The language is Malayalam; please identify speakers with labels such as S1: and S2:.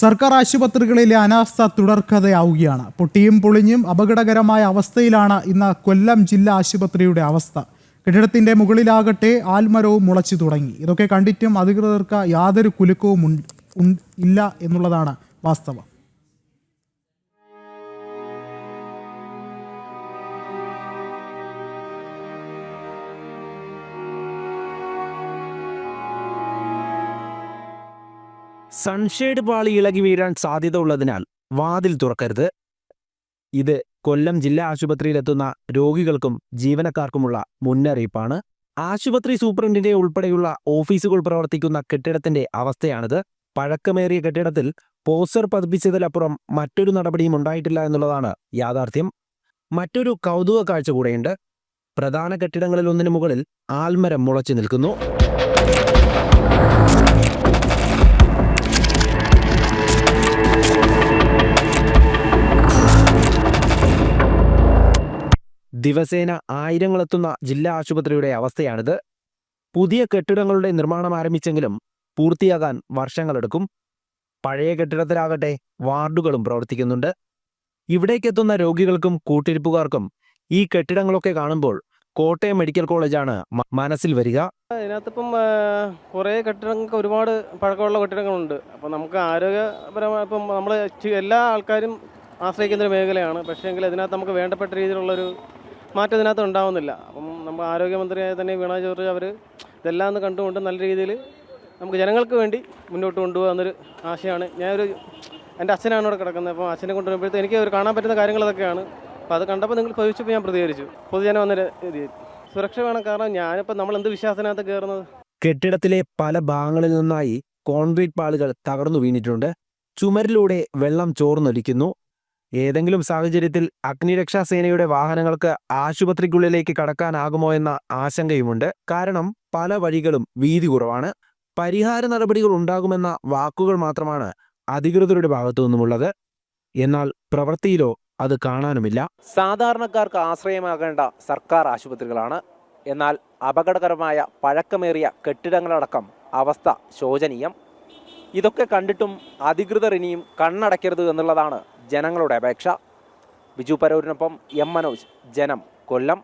S1: സർക്കാർ ആശുപത്രികളിലെ അനാസ്ഥ തുടർക്കഥയാവുകയാണ്. പൊട്ടിയും പൊളിഞ്ഞും അപകടകരമായ അവസ്ഥയിലാണ് ഇന്ന് കൊല്ലം ജില്ലാ ആശുപത്രിയുടെ അവസ്ഥ. കെട്ടിടത്തിന്റെ മുകളിലാകട്ടെ ആൽമരവും മുളച്ചു തുടങ്ങി. ഇതൊക്കെ കണ്ടിട്ടും അധികൃതർക്ക് യാതൊരു കുലുക്കവും ഇല്ല എന്നുള്ളതാണ് വാസ്തവം.
S2: സൺഷെയ്ഡ് പാളി ഇളകി വീഴാൻ സാധ്യത ഉള്ളതിനാൽ വാതിൽ തുറക്കരുത്. ഇത് കൊല്ലം ജില്ലാ ആശുപത്രിയിലെത്തുന്ന രോഗികൾക്കും ജീവനക്കാർക്കുമുള്ള മുന്നറിയിപ്പാണ്. ആശുപത്രി സൂപ്രണ്ടിന്റെ ഉൾപ്പെടെയുള്ള ഓഫീസുകൾ പ്രവർത്തിക്കുന്ന കെട്ടിടത്തിന്റെ അവസ്ഥയാണിത്. പഴക്കമേറിയ കെട്ടിടത്തിൽ പോസ്റ്റർ പതിപ്പിച്ചതിലപ്പുറം മറ്റൊരു നടപടിയും ഉണ്ടായിട്ടില്ല എന്നുള്ളതാണ് യാഥാർത്ഥ്യം. മറ്റൊരു കൗതുക കാഴ്ച കൂടെയുണ്ട്. പ്രധാന കെട്ടിടങ്ങളിൽ ഒന്നിനു മുകളിൽ ആൽമരം മുളച്ചു നിൽക്കുന്നു. ദിവസേന ആയിരങ്ങളെത്തുന്ന ജില്ലാ ആശുപത്രിയുടെ അവസ്ഥയാണിത്. പുതിയ കെട്ടിടങ്ങളുടെ നിർമ്മാണം ആരംഭിച്ചെങ്കിലും പൂർത്തിയാകാൻ വർഷങ്ങളെടുക്കും. പഴയ കെട്ടിടത്തിലാകട്ടെ വാർഡുകളും പ്രവർത്തിക്കുന്നുണ്ട്. ഇവിടേക്കെത്തുന്ന രോഗികൾക്കും കൂട്ടിരിപ്പുകാർക്കും ഈ കെട്ടിടങ്ങളൊക്കെ കാണുമ്പോൾ കോട്ടയം മെഡിക്കൽ കോളേജാണ് മനസ്സിൽ വരിക.
S3: ഇതിനകത്തിപ്പം കുറേ കെട്ടിടങ്ങൾക്ക് ഒരുപാട് പഴക്കമുള്ള കെട്ടിടങ്ങളുണ്ട്. അപ്പോൾ നമുക്ക് ആരോഗ്യപരമായി ഇപ്പം നമ്മൾ എല്ലാ ആൾക്കാരും ആശ്രയിക്കുന്നൊരു മേഖലയാണ്. പക്ഷേ എങ്കിൽ ഇതിനകത്ത് നമുക്ക് വേണ്ടപ്പെട്ട രീതിയിലുള്ളൊരു മാറ്റം ഇതിനകത്ത് ഉണ്ടാവുന്നില്ല. അപ്പം നമ്മൾ ആരോഗ്യമന്ത്രിയായ തന്നെ വീണ ജോർജ് അവർ ഇതെല്ലാം ഒന്ന് കണ്ടുകൊണ്ട് നല്ല രീതിയിൽ നമുക്ക് ജനങ്ങൾക്ക് വേണ്ടി മുന്നോട്ട് കൊണ്ടുപോകുന്നൊരു ആശയമാണ്. എൻ്റെ അച്ഛനാണ് ഇവിടെ കിടക്കുന്നത്. അപ്പോൾ അച്ഛനെ കൊണ്ടുവരുമ്പോഴത്തെ എനിക്ക് ഒരു കാണാൻ പറ്റുന്ന കാര്യങ്ങൾ അതൊക്കെയാണ്. അപ്പോൾ അത് കണ്ടപ്പോൾ നിങ്ങൾ ചോദിച്ചപ്പോൾ ഞാൻ പ്രതികരിച്ചു. പൊതുജനം വന്നൊരു സുരക്ഷ വേണം. കാരണം ഞാനിപ്പോൾ നമ്മൾ എന്ത് വിശ്വാസത്തിനകത്ത് കയറുന്നത്.
S2: കെട്ടിടത്തിലെ പല ഭാഗങ്ങളിൽ നിന്നായി കോൺക്രീറ്റ് പാളികൾ തകർന്നു വീണിട്ടുണ്ട്. ചുമരിലൂടെ വെള്ളം ചോർന്നൊലിക്കുന്നു. ഏതെങ്കിലും സാഹചര്യത്തിൽ അഗ്നിരക്ഷാസേനയുടെ വാഹനങ്ങൾക്ക് ആശുപത്രിക്കുള്ളിലേക്ക് കടക്കാനാകുമോ എന്ന ആശങ്കയുമുണ്ട്. കാരണം പല വഴികളും വീതി കുറവാണ്. പരിഹാര നടപടികൾ ഉണ്ടാകുമെന്ന വാക്കുകൾ മാത്രമാണ് അധികൃതരുടെ ഭാഗത്തു നിന്നുമുള്ളത്. എന്നാൽ പ്രവൃത്തിയിലോ അത് കാണാനുമില്ല. സാധാരണക്കാർക്ക് ആശ്രയമാകേണ്ട സർക്കാർ ആശുപത്രികളാണ്. എന്നാൽ അപകടകരമായ പഴക്കമേറിയ കെട്ടിടങ്ങളടക്കം അവസ്ഥ ശോചനീയം. ഇതൊക്കെ കണ്ടിട്ടും അധികൃതർ ഇനിയും കണ്ണടയ്ക്കരുത് എന്നുള്ളതാണ് ജനങ്ങളുടെ അപേക്ഷ. ബിജു പരൂരിനൊപ്പം എം മനോജ്, ജനം, കൊല്ലം.